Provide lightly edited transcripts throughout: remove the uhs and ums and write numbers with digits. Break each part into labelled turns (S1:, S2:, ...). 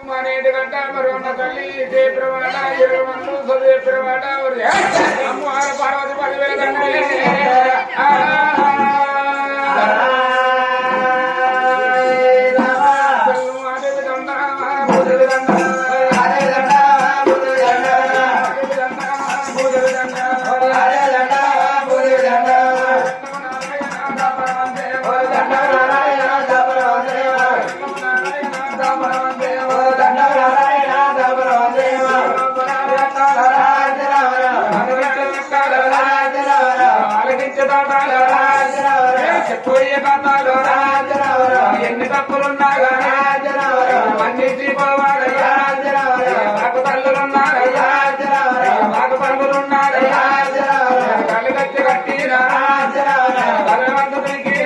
S1: మనేటి గంట మరి ఉన్న తల్లి జయ ప్రవాడ ఇరవై మందు సదయ ప్రవాడ అమ్మవారు పార్వతి 10,000 గంటలే ఎన్ని తప్పులున్నా మన్నించి పోవాడయ్యా మాకు తల్లులున్నారయ్యా మాకు పనులున్నారయ్యా కళ్ళు కచ్చి కట్టినా భగవంతుడికి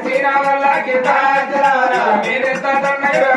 S1: సీనా వల్లకి మీరెంత తన్నయ్యో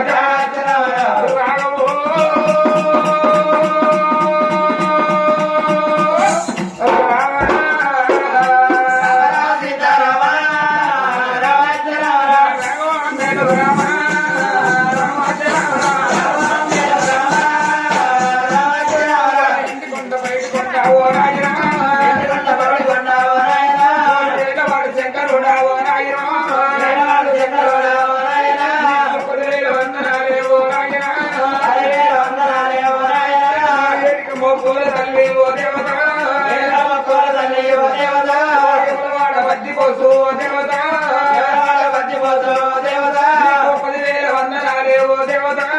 S1: దేవత